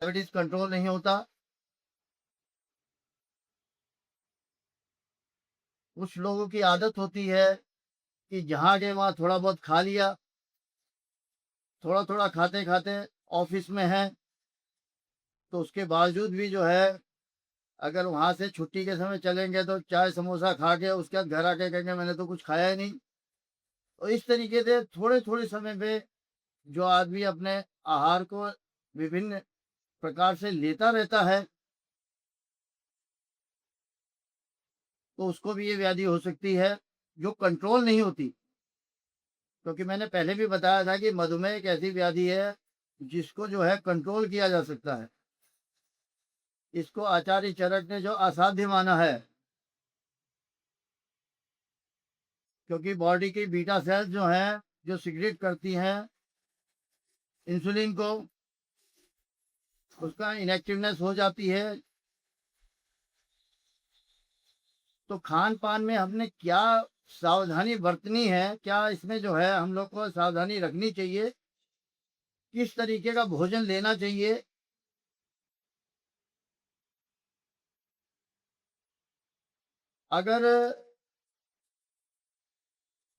Diabetes control नहीं होता। कुछ लोगों की आदत होती है कि जहाँ गए वहाँ थोड़ा बहुत खा लिया, थोड़ा थोड़ा खाते खाते ऑफिस में है तो उसके बावजूद भी जो है अगर वहाँ से छुट्टी के समय चलेंगे तो चाय समोसा खा के उसके बाद घर आके कहेंगे मैंने तो कुछ खाया ही नहीं। तो इस तरीके से थोड़े थोड़े समय पे जो आदमी अपने आहार को विभिन्न प्रकार से लेता रहता है तो उसको भी ये व्याधि हो सकती है जो कंट्रोल नहीं होती। क्योंकि मैंने पहले भी बताया था कि मधुमेह एक ऐसी व्याधि है जिसको जो है कंट्रोल किया जा सकता है। इसको आचार्य चरक ने जो असाध्य माना है, क्योंकि बॉडी की बीटा सेल्स जो हैं जो सिक्रेट करती हैं इंसुलिन को, उसका इनएक्टिवनेस हो जाती है। तो खान पान में हमने क्या सावधानी बरतनी है, क्या इसमें जो है हम लोग को सावधानी रखनी चाहिए, किस तरीके का भोजन लेना चाहिए। अगर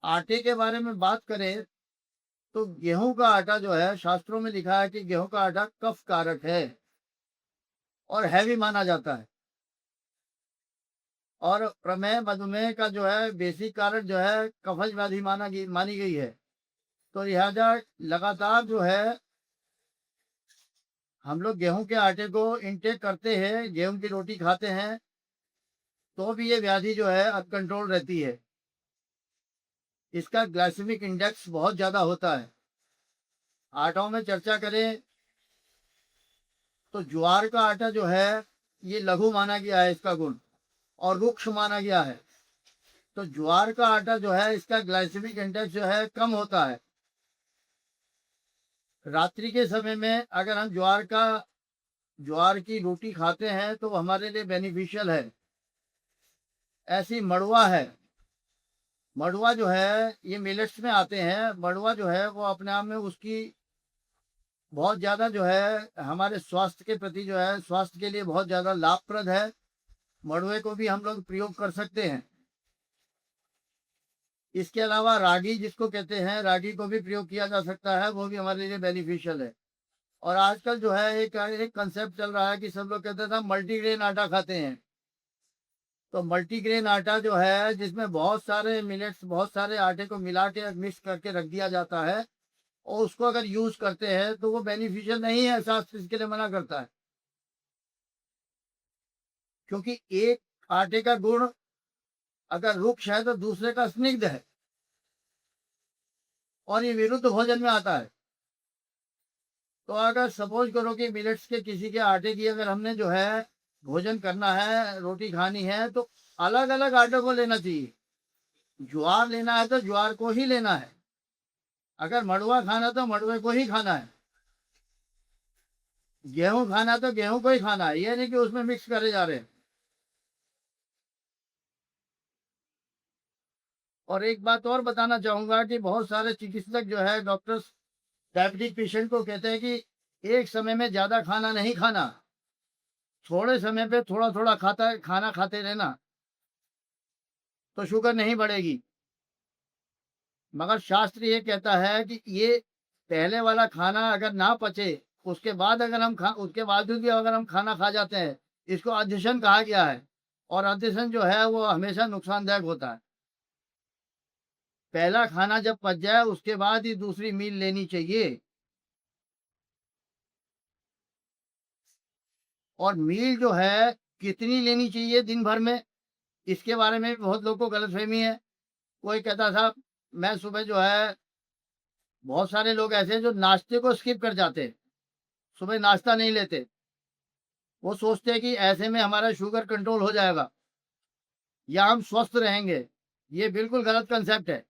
आटे के बारे में बात करें तो गेहूं का आटा जो है शास्त्रों में लिखा है कि गेहूं का आटा कफ कारक है और हैवी माना जाता है। और प्रमेह मधुमेह का जो है बेसिक कारण जो है कफज व्याधि मानी गई है। तो लिहाजा लगातार जो है हम लोग गेहूं के आटे को इंटेक करते हैं, गेहूं की रोटी खाते हैं तो भी ये व्याधि जो है अनकंट्रोल रहती है। इसका ग्लाइसेमिक इंडेक्स बहुत ज़्यादा होता है। आटाओं में चर्चा करें तो ज्वार का आटा जो है ये लघु माना गया है इसका गुण, और रुक्ष माना गया है। तो ज्वार का आटा जो है इसका ग्लाइसेमिक इंडेक्स जो है कम होता है। रात्रि के समय में अगर हम ज्वार की रोटी खाते हैं तो हमारे लिए बेनिफिशियल है। ऐसी मड़ुआ है, मड़ुआ जो है ये मिलेट्स में आते हैं। मड़ुआ जो है वो अपने आप में उसकी बहुत ज़्यादा जो है हमारे स्वास्थ्य के प्रति जो है स्वास्थ्य के लिए बहुत ज़्यादा लाभप्रद है। मड़ुए को भी हम लोग प्रयोग कर सकते हैं। इसके अलावा रागी जिसको कहते हैं, रागी को भी प्रयोग किया जा सकता है, वो भी हमारे लिए बेनिफिशियल है। और आजकल जो है एक कंसेप्ट चल रहा है कि सब लोग कहते थे मल्टीग्रेन आटा खाते हैं। तो मल्टीग्रेन आटा जो है जिसमें बहुत सारे मिलेट्स बहुत सारे आटे को मिला के मिक्स करके रख दिया जाता है और उसको अगर यूज करते हैं तो वो बेनिफिशियल नहीं है, शास्त्र इसके लिए मना करता है। क्योंकि एक आटे का गुण अगर रुक्ष है तो दूसरे का स्निग्ध है और ये विरुद्ध भोजन में आता है। तो अगर सपोज करो कि मिलेट्स के किसी के आटे की अगर हमने जो है भोजन करना है, रोटी खानी है, तो अलग अलग आटे को लेना चाहिए। ज्वार लेना है तो ज्वार को ही लेना है, अगर मड़ुआ खाना तो मड़ुए को ही खाना है, गेहूं खाना तो गेहूं को ही खाना है। ये नहीं कि उसमें मिक्स करे जा रहे हैं। और एक बात और बताना चाहूंगा कि बहुत सारे चिकित्सक जो है डॉक्टर्स डायबिटिक पेशेंट को कहते हैं कि एक समय में ज्यादा खाना नहीं खाना, थोड़े समय पे थोड़ा थोड़ा खाना खाते रहना तो शुगर नहीं बढ़ेगी। मगर शास्त्र ये कहता है कि ये पहले वाला खाना अगर ना पचे उसके बाद अगर उसके बावजूद भी अगर हम खाना खा जाते हैं, इसको अध्यशन कहा गया है। और अध्यशन जो है वो हमेशा नुकसानदायक होता है। पहला खाना जब पच जाए उसके बाद ही दूसरी मील लेनी चाहिए। और मील जो है कितनी लेनी चाहिए दिन भर में, इसके बारे में भी बहुत लोगों को गलतफहमी है। कोई कहता था, मैं सुबह जो है बहुत सारे लोग ऐसे हैं जो नाश्ते को स्किप कर जाते हैं, सुबह नाश्ता नहीं लेते। वो सोचते हैं कि ऐसे में हमारा शुगर कंट्रोल हो जाएगा या हम स्वस्थ रहेंगे। ये बिल्कुल गलत कंसेप्ट है।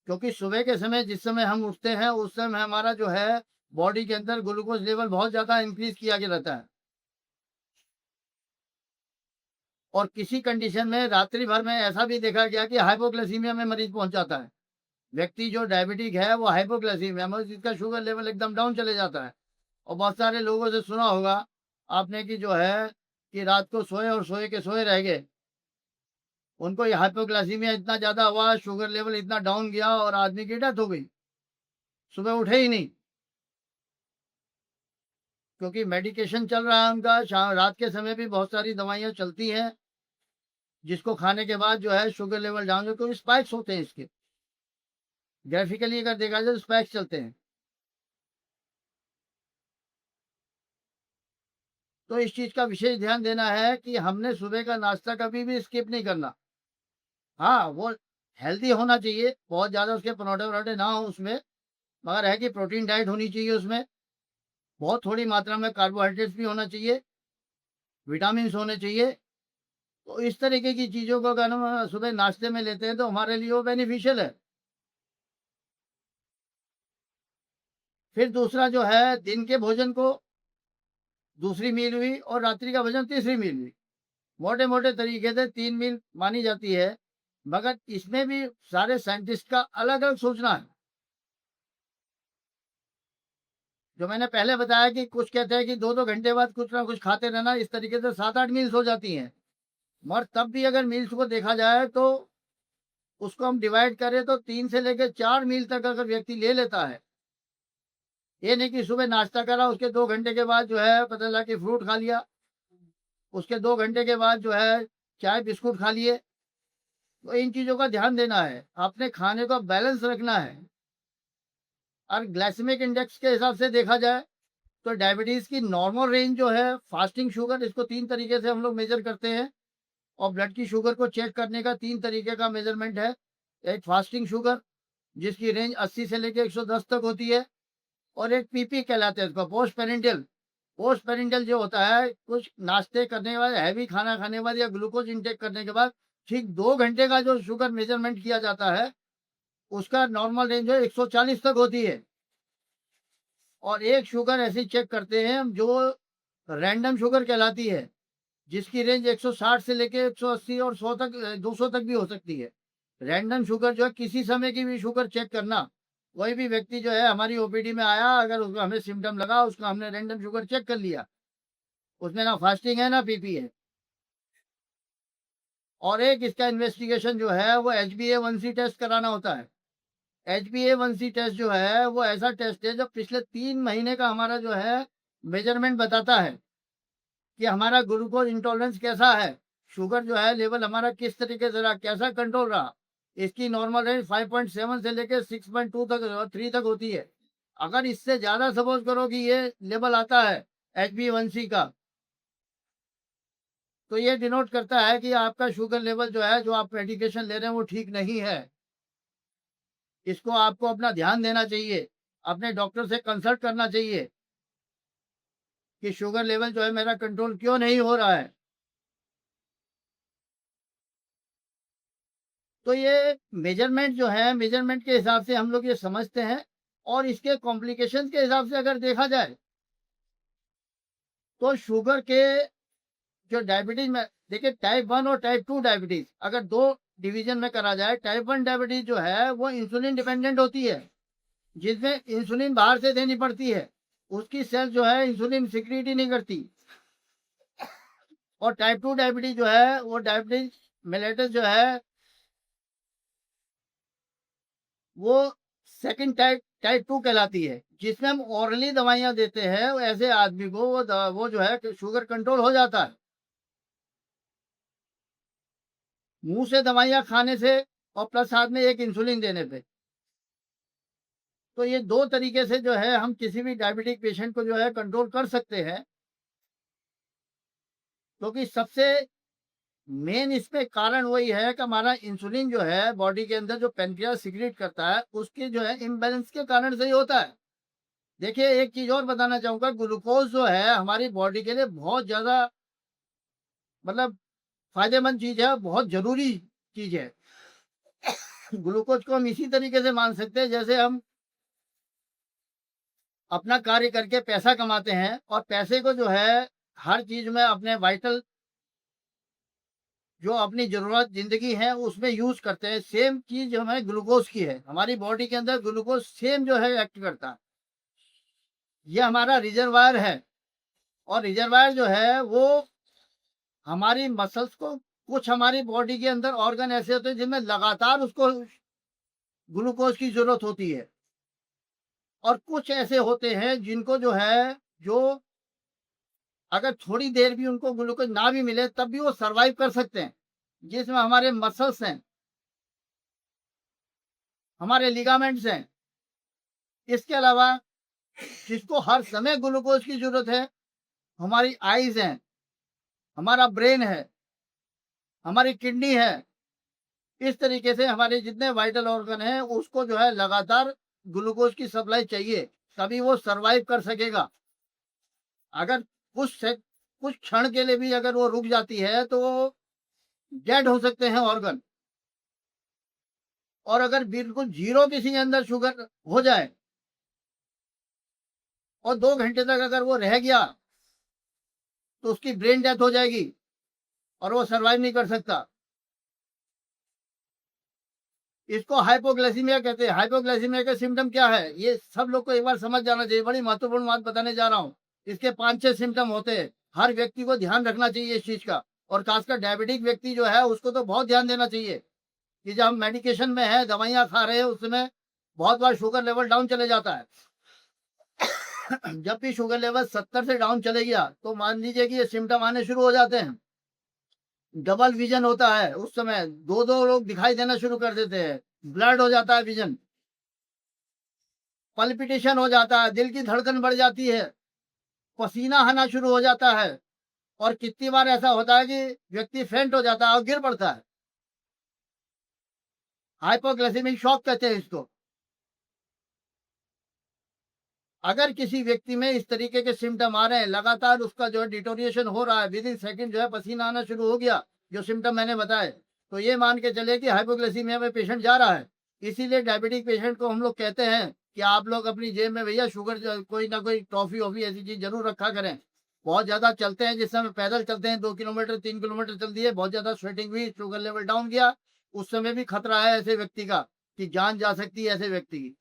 क्योंकि सुबह के समय जिस समय हम उठते हैं उस समय हमारा जो है बॉडी के अंदर ग्लूकोज लेवल बहुत ज़्यादा इंक्रीज किया गया रहता है। और किसी कंडीशन में रात्रि भर में ऐसा भी देखा गया कि हाइपोग्लाइसीमिया में मरीज पहुंच जाता है। व्यक्ति जो डायबिटिक है वो हाइपोग्लाइसीमिया में जिसका शुगर लेवल एकदम डाउन चले जाता है और बहुत सारे लोगों से सुना होगा आपने कि जो है कि रात को सोए और सोए के सोए रह गए। उनको ये हाइपोग्लाइसीमिया इतना ज़्यादा हुआ, शुगर लेवल इतना डाउन गया और आदमी की डेथ हो गई। सुबह उठे ही नहीं, क्योंकि मेडिकेशन चल रहा है उनका। रात के समय भी बहुत सारी दवाइयाँ चलती हैं, जिसको खाने के बाद जो है शुगर लेवल डाउन हो, क्योंकि स्पाइक्स होते हैं इसके। ग्राफिकली अगर देखा जाए तो स्पाइक्स चलते हैं। तो इस चीज़ का विशेष ध्यान देना है कि हमने सुबह का नाश्ता कभी भी स्किप नहीं करना। हाँ, वो हेल्दी होना चाहिए, बहुत ज़्यादा उसके पराठे-वराठे ना हो उसमें, मगर है कि प्रोटीन डाइट होनी चाहिए उसमें। बहुत थोड़ी मात्रा में कार्बोहाइड्रेट्स भी होना चाहिए, विटामिन्स होने चाहिए। तो इस तरीके की चीज़ों को अगर हम सुबह नाश्ते में लेते हैं तो हमारे लिए वो बेनिफिशियल है। फिर दूसरा जो है दिन के भोजन को दूसरी मील हुई और रात्रि का भोजन तीसरी मील हुई। मोटे-मोटे तरीके से 3 मील मानी जाती है, मगर इसमें भी सारे साइंटिस्ट का अलग-अलग सोचना है। जो मैंने पहले बताया कि कुछ कहते हैं कि 2-2 घंटे बाद कुछ ना कुछ खाते रहना, इस तरीके से 7-8 मील्स हो जाती हैं। मगर तब भी अगर मील्स को देखा जाए तो उसको हम डिवाइड करें तो 3 से लेके 4 मील तक अगर व्यक्ति ले लेता है, ये नहीं कि सुबह नाश्ता करा उसके 2 घंटे के बाद जो है पता चला कि फ्रूट खा लिया, उसके 2 घंटे के बाद जो है चाय बिस्कुट खा लिए। तो इन चीज़ों का ध्यान देना है, आपने खाने को बैलेंस रखना है। और ग्लाइसेमिक इंडेक्स के हिसाब से देखा जाए तो डायबिटीज़ की नॉर्मल रेंज जो है, फास्टिंग शुगर, इसको 3 तरीके से हम लोग मेज़र करते हैं। और ब्लड की शुगर को चेक करने का 3 तरीके का मेज़रमेंट है। एक फास्टिंग शुगर जिसकी रेंज 80 से लेके 110 तक होती है, और एक पीपी कहलाता है इसको, पोस्ट पेरिनेटल। पोस्ट पेरिनेटल जो होता है, कुछ नाश्ते करने के बाद, हैवी खाना खाने के बाद या ग्लूकोज इंटेक करने के बाद ठीक 2 घंटे का जो शुगर मेज़रमेंट किया जाता है, उसका नॉर्मल रेंज जो है 140 तक होती है। और एक शुगर ऐसी चेक करते हैं हम जो रैंडम शुगर कहलाती है, जिसकी रेंज 160 से लेके 180 और 100 तक, 200 तक भी हो सकती है। रैंडम शुगर जो है किसी समय की भी शुगर चेक करना। कोई भी व्यक्ति जो है हमारी ओपीडी में आया, अगर उसको हमें सिम्पटम लगा, उसका हमने रैंडम शुगर चेक कर लिया, उसमें ना फास्टिंग है ना पीपी है। और एक इसका इन्वेस्टिगेशन जो है वो HbA1c टेस्ट कराना होता है। HbA1c टेस्ट जो है वो ऐसा टेस्ट है जो पिछले 3 महीने का हमारा जो है मेजरमेंट बताता है कि हमारा ग्लूकोज इंटॉलरेंस कैसा है, शुगर जो है लेवल हमारा किस तरीके से रहा, कैसा कंट्रोल रहा। इसकी नॉर्मल रेंज 5.7 से लेके 6.2 तक, 3 तक होती है। अगर इससे ज़्यादा सपोज करो कि ये लेवल आता है HbA1c का, तो ये डिनोट करता है कि आपका शुगर लेवल जो है, जो आप मेडिकेशन ले रहे हैं, वो ठीक नहीं है। इसको आपको अपना ध्यान देना चाहिए, अपने डॉक्टर से कंसल्ट करना चाहिए कि शुगर लेवल जो है मेरा कंट्रोल क्यों नहीं हो रहा है। तो ये मेजरमेंट जो है, मेजरमेंट के हिसाब से हम लोग ये समझते हैं। और इसके कॉम्प्लिकेशंस के हिसाब से अगर देखा जाए तो शुगर के जो डायबिटीज में देखिए, टाइप 1 और टाइप 2 डायबिटीज अगर 2 डिवीजन में करा जाए, टाइप 1 डायबिटीज जो है वो इंसुलिन डिपेंडेंट होती है, जिसमें इंसुलिन बाहर से देनी पड़ती है, उसकी सेल जो है इंसुलिन सिक्रीट ही नहीं करती। और टाइप 2 डायबिटीज जो है वो डायबिटीज मेलेटस जो है वो सेकंड टाइप 2 कहलाती है, जिसमें हम ओरली दवाइयाँ देते हैं, वो ऐसे आदमी को वो जो है कि शुगर कंट्रोल हो जाता है। मुँह से दवाइयाँ खाने से और प्लस साथ में एक इंसुलिन देने पे। तो ये 2 तरीके से जो है हम किसी भी डायबिटिक पेशेंट को जो है कंट्रोल कर सकते हैं। क्योंकि सबसे मेन इसमें कारण वही है कि हमारा इंसुलिन जो है बॉडी के अंदर जो पैनक्रियास सिक्रीट करता है, उसके जो है इम्बैलेंस के कारण से ही होता है। देखिए, एक चीज़ और बताना चाहूँगा, ग्लूकोज़ जो है हमारी बॉडी के लिए बहुत ज़्यादा मतलब फ़ायदेमंद चीज़ है, बहुत ज़रूरी चीज़ है। ग्लूकोज़ को हम इसी तरीके से मान सकते हैं, जैसे हम अपना कार्य करके पैसा कमाते हैं और पैसे को जो है हर चीज़ में अपने वाइटल जो अपनी ज़रूरत ज़िंदगी है उसमें यूज़ करते हैं। सेम चीज़ जो है ग्लूकोज़ की है। हमारी बॉडी के अंदर ग्लूकोज़ सेम जो है एक्ट करता है। ये हमारा रिजर्वायर है। और रिजर्वायर जो है वो हमारी मसल्स को, कुछ हमारी बॉडी के अंदर ऑर्गन ऐसे होते हैं जिनमें लगातार उसको ग्लूकोज की जरूरत होती है, और कुछ ऐसे होते हैं जिनको जो है, जो अगर थोड़ी देर भी उनको ग्लूकोज ना भी मिले तब भी वो सरवाइव कर सकते हैं, जिसमें हमारे मसल्स हैं, हमारे लिगामेंट्स हैं। इसके अलावा जिसको हर समय ग्लूकोज की जरूरत है, हमारी आईज हैं, हमारा ब्रेन है, हमारी किडनी है। इस तरीके से हमारे जितने वाइटल ऑर्गन हैं उसको जो है लगातार ग्लूकोज की सप्लाई चाहिए, तभी वो सरवाइव कर सकेगा। अगर कुछ क्षण के लिए भी अगर वो रुक जाती है तो डेड हो सकते हैं ऑर्गन। और अगर बिल्कुल जीरो किसी के अंदर शुगर हो जाए और 2 घंटे तक अगर वो रह गया तो उसकी ब्रेन डेथ हो जाएगी और वो सरवाइव नहीं कर सकता। इसको हाइपोग्लाइसीमिया कहते हैं। हाइपोग्लाइसीमिया का सिम्टम क्या है, ये सब लोग को एक बार समझ जाना चाहिए। बड़ी महत्वपूर्ण बात बताने जा रहा हूँ। इसके 5-6 सिम्टम होते हैं। हर व्यक्ति को ध्यान रखना चाहिए इस चीज का, और खासकर डायबिटिक व्यक्ति जो है उसको तो बहुत ध्यान देना चाहिए कि जब हम मेडिकेशन में है, दवाइयाँ खा रहे हैं, उसमें बहुत बार शुगर लेवल डाउन चले जाता है। जब भी शुगर लेवल 70 से डाउन चले गया तो मान लीजिए कि ये सिम्टम आने शुरू हो जाते हैं। डबल विजन होता है, उस समय दो दो लोग दिखाई देना शुरू कर देते हैं, ब्लड हो जाता है विजन, पल्पिटेशन हो जाता है, दिल की धड़कन बढ़ जाती है, पसीना आना शुरू हो जाता है, और कितनी बार ऐसा होता है कि व्यक्ति फेंट हो जाता है और गिर पड़ता है। हाइपोग्लाइसेमिक शॉक कहते हैं इसको। अगर किसी व्यक्ति में इस तरीके के सिम्टम आ रहे हैं, लगातार उसका जो है डिटोरिएशन हो रहा है, विद इन सेकंड जो है पसीना आना शुरू हो गया, जो सिम्टम मैंने बताए, तो ये मान के चले कि हाइपोग्लाइसीमिया में पेशेंट जा रहा है। इसीलिए डायबिटिक पेशेंट को हम लोग कहते हैं कि आप लोग अपनी जेब में भैया शुगर कोई ना कोई टॉफी वॉफी ऐसी चीज जरूर रखा करें। बहुत ज्यादा चलते हैं, जिस समय पैदल चलते हैं 2 किलोमीटर 3 किलोमीटर चल दिए, बहुत ज्यादा स्वेटिंग हुई, शुगर लेवल डाउन गया, उस समय भी खतरा है ऐसे व्यक्ति का कि जान जा सकती है ऐसे व्यक्ति की।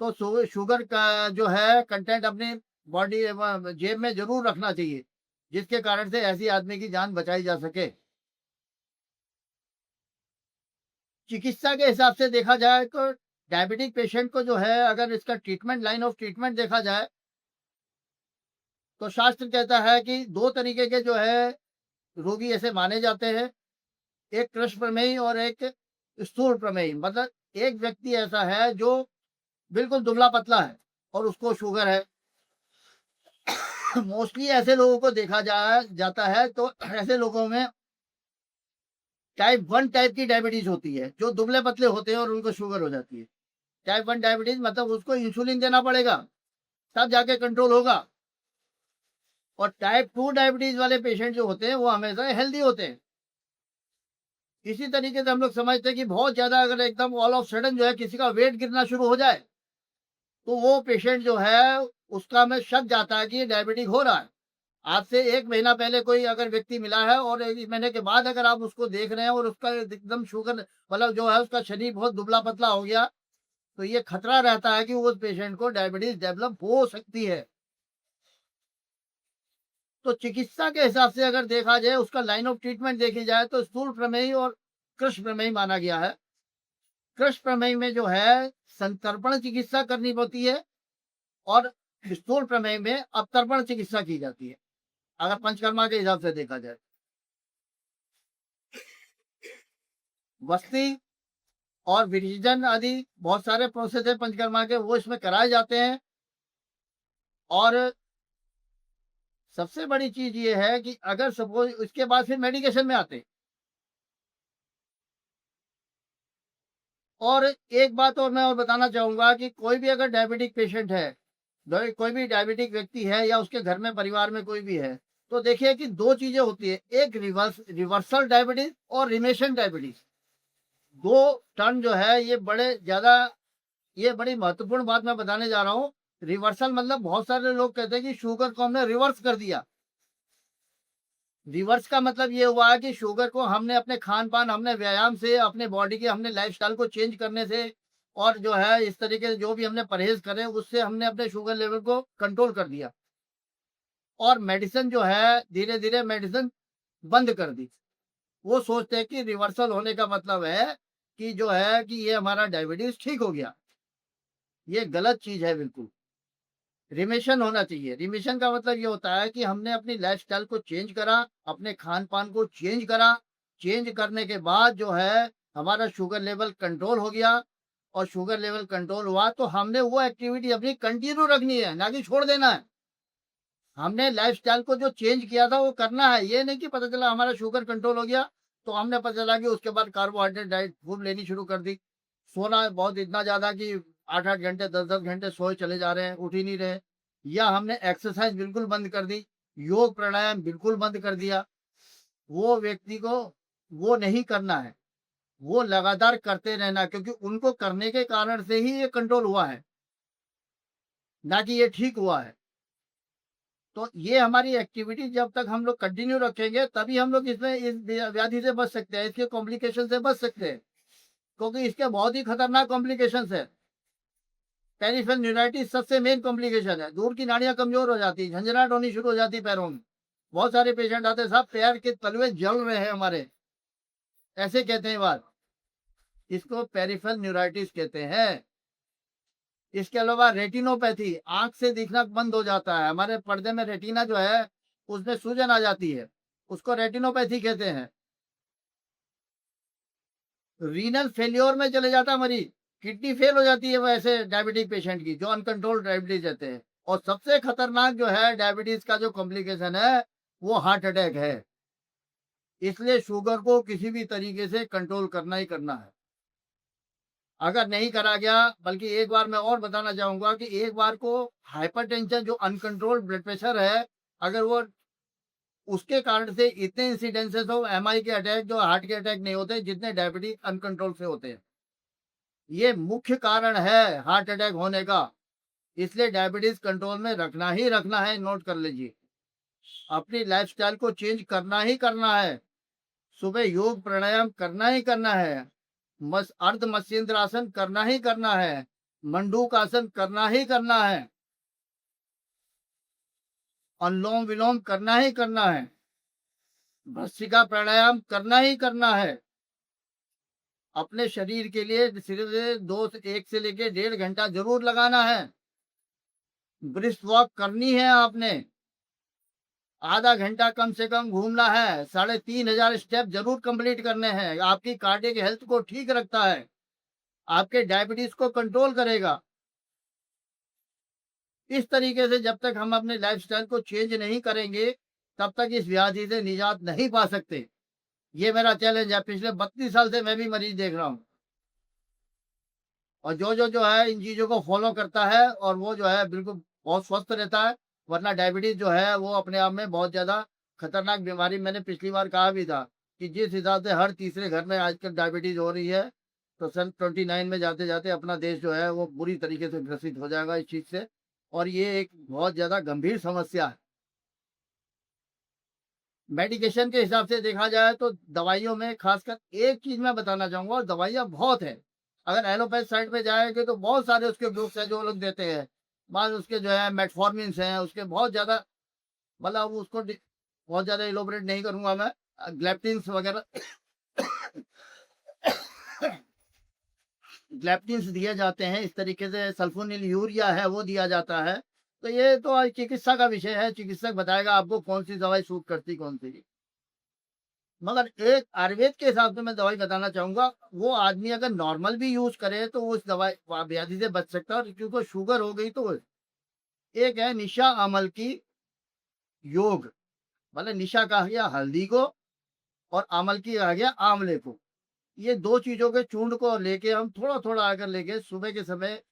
तो शुगर का जो है कंटेंट अपनी बॉडी जेब में जरूर रखना चाहिए, जिसके कारण से ऐसी आदमी की जान बचाई जा सके। चिकित्सा के हिसाब से देखा जाए तो डायबिटिक पेशेंट को जो है, अगर इसका ट्रीटमेंट, लाइन ऑफ ट्रीटमेंट देखा जाए, तो शास्त्र कहता है कि 2 तरीके के जो है रोगी ऐसे माने जाते हैं। एक कृष्ण प्रमेही और एक स्थूल प्रमेही। मतलब एक व्यक्ति ऐसा है जो बिल्कुल दुबला पतला है और उसको शुगर है। मोस्टली ऐसे लोगों को देखा जाता है, तो ऐसे लोगों में टाइप 1 टाइप की डायबिटीज होती है, जो दुबले पतले होते हैं और उनको शुगर हो जाती है। टाइप 1 डायबिटीज मतलब उसको इंसुलिन देना पड़ेगा, तब जाके कंट्रोल होगा। और टाइप 2 डायबिटीज वाले पेशेंट जो होते हैं वो हमेशा हेल्दी होते हैं। इसी तरीके से हम लोग समझते हैं कि बहुत ज्यादा अगर एकदम ऑल ऑफ सडन जो है किसी का वेट गिरना शुरू हो जाए, तो वो पेशेंट जो है उसका में शक जाता है कि ये डायबिटिक हो रहा है। आज से 1 महीना पहले कोई अगर व्यक्ति मिला है और 1 महीने के बाद अगर आप उसको देख रहे हैं और उसका एकदम शुगर मतलब जो है उसका शरीर बहुत दुबला पतला हो गया, तो ये खतरा रहता है कि उस पेशेंट को डायबिटीज डेवलप हो सकती है। तो चिकित्सा के हिसाब से अगर देखा जाए, उसका लाइन ऑफ ट्रीटमेंट देखी जाए, तो स्थूल प्रमेही और कृष्ण प्रमेही माना गया है। कृष्ण प्रमेही में जो है संतर्पण चिकित्सा करनी पड़ती है, और स्थूल प्रमेय में अवतर्पण चिकित्सा की जाती है, अगर पंचकर्मा के हिसाब से देखा जाए। वस्ती और विरेचन आदि बहुत सारे प्रोसेस है पंचकर्मा के, वो इसमें कराए जाते हैं। और सबसे बड़ी चीज ये है कि अगर सपोज उसके बाद फिर मेडिकेशन में आते हैं। और एक बात और मैं और बताना चाहूंगा कि कोई भी अगर डायबिटिक पेशेंट है, कोई भी डायबिटिक व्यक्ति है या उसके घर में परिवार में कोई भी है, तो देखिए कि 2 चीजें होती है, एक रिवर्सल डायबिटीज और रिमेशन डायबिटीज। 2 टर्म जो है ये बड़े ज्यादा, ये बड़ी महत्वपूर्ण बात मैं बताने जा रहा हूँ। रिवर्सल मतलब बहुत सारे लोग कहते हैं कि शुगर को हमने रिवर्स कर दिया। रिवर्स का मतलब ये हुआ कि शुगर को हमने अपने खान पान, हमने व्यायाम से, अपने बॉडी के हमने लाइफस्टाइल को चेंज करने से और जो है इस तरीके से जो भी हमने परहेज़ करे उससे हमने अपने शुगर लेवल को कंट्रोल कर दिया। और मेडिसिन जो है धीरे-धीरे मेडिसिन बंद कर दी। वो सोचते हैं कि रिवर्सल होने का मतलब है कि जो है कि ये हमारा डायबिटीज़ ठीक हो गया। ये गलत चीज़ है बिल्कुल। रिमिशन होना चाहिए। रिमिशन का मतलब ये होता है कि हमने अपनी लाइफ़स्टाइल को चेंज करा, अपने खान-पान को चेंज करा, चेंज करने के बाद जो है हमारा शुगर लेवल कंट्रोल हो गया और शुगर लेवल कंट्रोल हुआ तो हमने वो एक्टिविटी अपनी कंटिन्यू रखनी है, ना कि छोड़ देना है। हमने लाइफ़स्टाइल को जो चेंज किया था वो करना है। ये नहीं कि पता चला हमारा शुगर कंट्रोल हो गया, तो हमने पता चला कि उसके बाद कार्बोहाइड्रेट डाइट खूब लेनी शुरू कर दी। सोना बहुत इतना ज़्यादा कि 8-8 घंटे, 10-10 घंटे सोए चले जा रहे हैं, उठ ही नहीं रहे। या हमने एक्सरसाइज़ बिल्कुल बंद कर दी, योग प्राणायाम बिल्कुल बंद कर दिया। वो व्यक्ति को वो नहीं करना है, वो लगातार करते रहना क्योंकि उनको करने के कारण से ही ये कंट्रोल हुआ है, ना कि ये ठीक हुआ है। तो ये हमारी एक्टिविटी जब तक हम लोग कंटिन्यू रखेंगे तभी हम लोग इसमें इस व्याधि से बच सकते हैं, इसके कॉम्प्लिकेशन से बच सकते हैं, क्योंकि इसके बहुत ही खतरनाक कॉम्प्लिकेशंस है। पेरिफेरल न्यूराइटिस सबसे मेन कॉम्प्लिकेशन है। दूर की नाड़ियाँ कमज़ोर हो जाती हैं, झंझनाहट होनी शुरू हो जाती है पैरों में। बहुत सारे पेशेंट आते हैं, साहब पैर के तलवे जल रहे हैं हमारे, ऐसे कहते हैं बात। इसको पेरिफेरल न्यूराइटिस कहते हैं। इसके अलावा रेटिनोपैथी, आँख से दिखना बंद हो जाता है। हमारे पर्दे में रेटिना जो है, उसमें सूजन आ जाती है, उसको रेटिनोपैथी कहते हैं। रीनल फेल्योर में चले जाता है मरीज़, किडनी फेल हो जाती है वैसे डायबिटिक पेशेंट की, जो अनकंट्रोल्ड डायबिटीज़ रहते हैं। और सबसे खतरनाक जो है डायबिटीज़ का जो कॉम्प्लिकेशन है, वो हार्ट अटैक है। इसलिए शुगर को किसी भी तरीके से कंट्रोल करना ही करना है। अगर नहीं करा गया, बल्कि एक बार मैं और बताना चाहूँगा कि एक बार को हाइपरटेंशन जो अनकंट्रोल्ड ब्लड प्रेशर है, अगर वो उसके कारण से इतने इंसिडेंसेस ऑफ एमआई के अटैक जो हार्ट के अटैक नहीं होते, जितने डायबिटीज अनकंट्रोल से होते हैं। ये मुख्य कारण है हार्ट अटैक होने का। इसलिए डायबिटीज कंट्रोल में रखना ही रखना है, नोट कर लीजिए। अपनी लाइफस्टाइल को चेंज करना ही करना है। सुबह योग प्राणायाम करना ही करना है। मस अर्ध मत्स्येंद्र आसन करना ही करना है। मंडूक आसन करना ही करना है। अनुलोम विलोम करना ही करना है। भस्त्रिका प्राणायाम करना ही करना है। अपने शरीर के लिए सिर्फ 2 से 1 से लेके 1.5 घंटा ज़रूर लगाना है। ब्रिस्क वॉक करनी है आपने। आधा घंटा कम से कम घूमना है। 3500 स्टेप ज़रूर कंप्लीट करने हैं। आपकी कार्डियक हेल्थ को ठीक रखता है। आपके डायबिटीज़ को कंट्रोल करेगा। इस तरीके से जब तक हम अपने लाइफ़स्टाइल को चेंज नहीं करेंगे, तब तक इस व्याधि से निजात नहीं पा सकते। ये मेरा चैलेंज है। पिछले 32 साल से मैं भी मरीज़ देख रहा हूँ। और जो है इन चीज़ों को फ़ॉलो करता है और वो जो है बिल्कुल बहुत स्वस्थ रहता है। वरना डायबिटीज़ जो है वो अपने आप में बहुत ज़्यादा खतरनाक बीमारी, मैंने पिछली बार कहा भी था कि जिस हिसाब से हर तीसरे घर में आजकल डायबिटीज़ हो रही है, तो सन 29 में जाते-जाते अपना देश जो है वो बुरी तरीके से ग्रसित हो जाएगा इस चीज़ से। और ये एक बहुत ज़्यादा गंभीर समस्या है। मेडिकेशन के हिसाब से देखा जाए तो दवाइयों में खासकर एक चीज़ मैं बताना चाहूँगा, और दवाइयाँ बहुत हैं। अगर एलोपैथ साइड पे जाएँगे तो बहुत सारे उसके ग्रुप्स हैं जो लोग देते हैं। बाद उसके जो है मेटफॉर्मिन्स हैं, उसके बहुत ज़्यादा, मतलब उसको बहुत ज़्यादा इलैबोरेट नहीं करूँगा मैं। ग्लेप्टिन्स वगैरह ग्लेप्टिन्स दिए जाते हैं, इस तरीके से सल्फोनिल यूरिया है वो दिया जाता है। तो ये तो चिकित्सा का विषय है, चिकित्सक बताएगा आपको कौन-सी दवाई सूट करती कौन-सी। मगर एक आयुर्वेद के हिसाब से मैं दवाई बताना चाहूँगा, वो आदमी अगर नॉर्मल भी यूज़ करे तो वो उस दवाई व्याधि से बच सकता है। और क्योंकि शुगर हो गई तो एक है निशा अमल की योग, मतलब निशा कहा गया हल्दी को और अमल की कहा गया आंवले को। ये 2 चीज़ों के चूर्ण को लेके हम थोड़ा-थोड़ा अगर लेके सुबह के समय,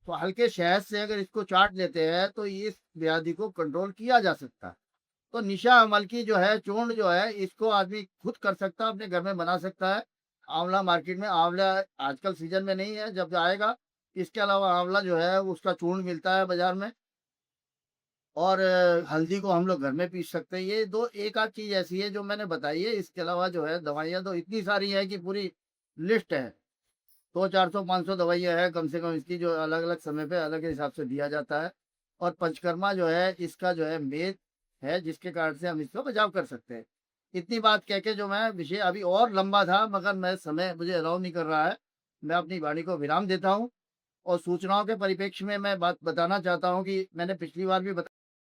तो हल्के शहद से अगर इसको चाट लेते हैं तो इस व्याधि को कंट्रोल किया जा सकता है। तो निशा अमल की जो है चूर्ण जो है इसको आदमी खुद कर सकता है, अपने घर में बना सकता है। आंवला मार्केट में, आंवला आजकल सीजन में नहीं है, जब आएगा। इसके अलावा आंवला जो है उसका चूर्ण मिलता है बाजार में। और हल्दी को हम लोग घर में पीस सकते हैं। ये दो एक आध चीज़ ऐसी है जो मैंने बताई है। इसके अलावा जो है दवाइयाँ तो इतनी सारी है कि पूरी लिस्ट है। तो 400-500 दवाइयाँ है कम से कम इसकी जो अलग-अलग समय पे अलग हिसाब से दिया जाता है। और पंचकर्मा जो है इसका जो है मेन है जिसके कारण से हम इसका बचाव कर सकते हैं। इतनी बात कह के जो मैं विषय अभी और लंबा था मगर मैं समय मुझे अलाउ नहीं कर रहा है। मैं अपनी वाणी को विराम देता हूँ और सूचनाओं के परिप्रेक्ष्य में मैं बात बताना चाहता हूँ कि मैंने पिछली बार भी बता